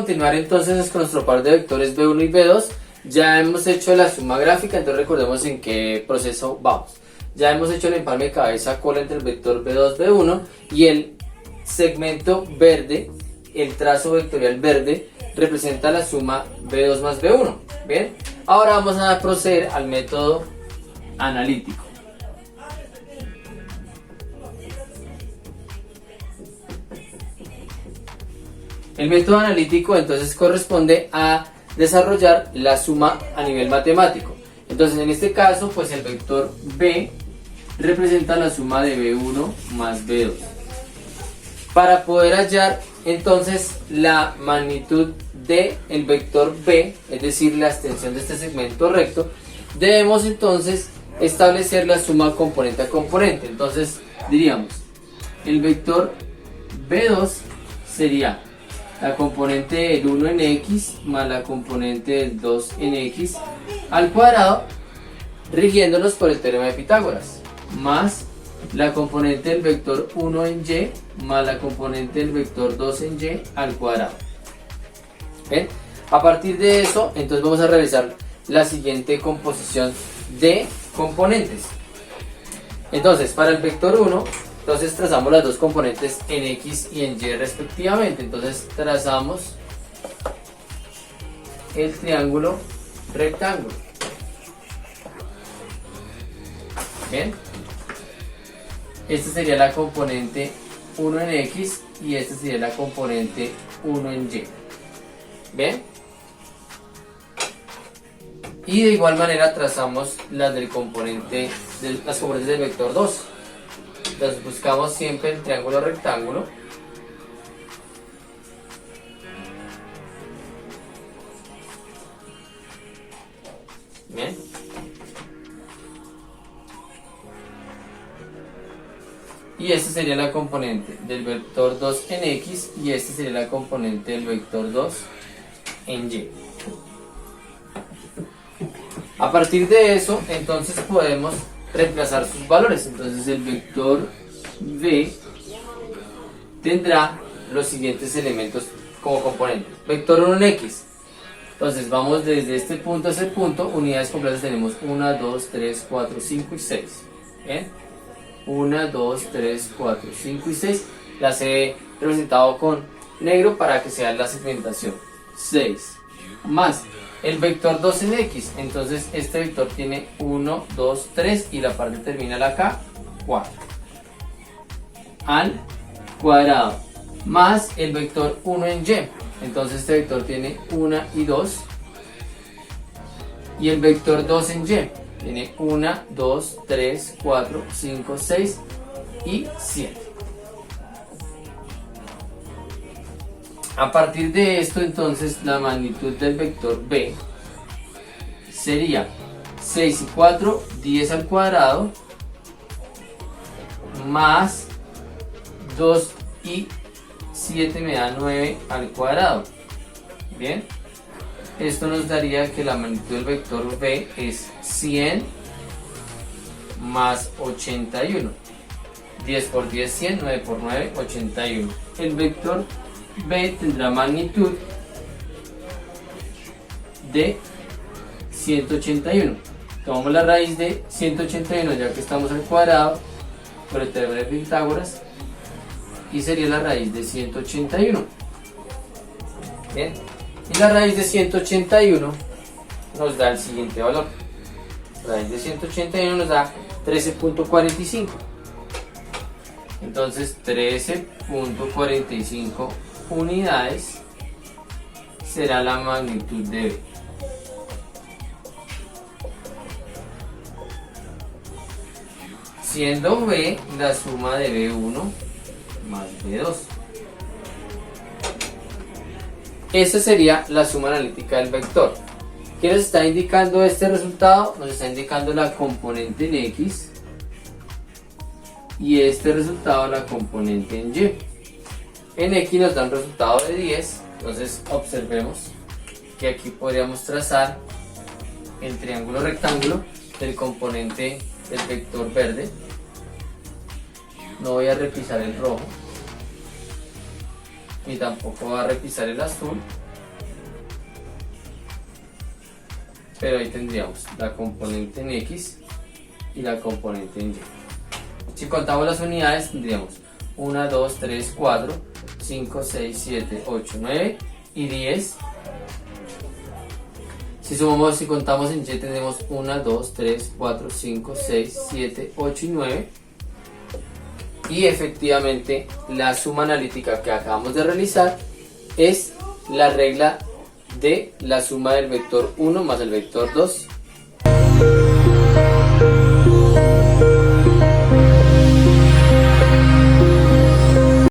continuar entonces con nuestro par de vectores B1 y B2. Ya hemos hecho la suma gráfica, entonces recordemos en qué proceso vamos. Ya hemos hecho el empalme cabeza-cola entre el vector B2, B1 y el segmento verde, el trazo vectorial verde, representa la suma B2 más B1. Bien, ahora vamos a proceder al método analítico. El método analítico entonces corresponde a desarrollar la suma a nivel matemático. Entonces en este caso pues el vector B representa la suma de B1 más B2. Para poder hallar entonces la magnitud del vector B, es decir la extensión de este segmento recto, debemos entonces establecer la suma componente a componente. Entonces diríamos el vector B2 sería la componente del 1 en X más la componente del 2 en X al cuadrado, rigiéndonos por el teorema de Pitágoras, más la componente del vector 1 en Y más la componente del vector 2 en Y al cuadrado. ¿Bien? A partir de eso, entonces vamos a realizar la siguiente composición de componentes. Entonces, para el vector 1, entonces trazamos las dos componentes en X y en Y respectivamente. Entonces trazamos el triángulo rectángulo. Bien. Esta sería la componente 1 en X y esta sería la componente 1 en Y. Bien. Y de igual manera trazamos las componentes del vector 2. Entonces buscamos siempre el triángulo rectángulo. Bien. Y esta sería la componente del vector 2 en X y esta sería la componente del vector 2 en Y. A partir de eso, entonces podemos reemplazar sus valores. Entonces el vector B tendrá los siguientes elementos como componentes. Vector 1 en X. Entonces vamos desde este punto a ese punto. Unidades completas tenemos 1, 2, 3, 4, 5 y 6. ¿Bien? 1, 2, 3, 4, 5 y 6. Las he representado con negro para que sea la segmentación. 6 más el vector 2 en X, entonces este vector tiene 1, 2, 3 y la parte terminal acá, 4 al cuadrado, más el vector 1 en Y, entonces este vector tiene 1 y 2 y el vector 2 en Y tiene 1, 2, 3, 4, 5, 6 y 7. A partir de esto, entonces, la magnitud del vector B sería 6 y 4, 10 al cuadrado, más 2 y 7 me da 9 al cuadrado. Bien, esto nos daría que la magnitud del vector B es 100 más 81. 10 por 10, 100, 9 por 9, 81. El vector B tendrá magnitud de 181. Tomamos la raíz de 181 ya que estamos al cuadrado por el teorema de Pitágoras y sería la raíz de 181. Bien, y la raíz de 181 nos da el siguiente valor. La raíz de 181 nos da 13.45. Entonces 13.45 unidades será la magnitud de B. Siendo B la suma de B1 más B2. Esa sería la suma analítica del vector. ¿Qué nos está indicando este resultado? Nos está indicando la componente en X y este resultado la componente en Y. En X nos da un resultado de 10, entonces observemos que aquí podríamos trazar el triángulo rectángulo del componente del vector verde. No voy a repisar el rojo, ni tampoco voy a repisar el azul, pero ahí tendríamos la componente en X y la componente en Y. Si contamos las unidades tendríamos 1, 2, 3, 4, 5, 6, 7, 8, 9 y 10. Si contamos en Y tenemos 1, 2, 3, 4, 5, 6, 7, 8 y 9. Y efectivamente la suma analítica que acabamos de realizar es la regla de la suma del vector 1 más el vector 2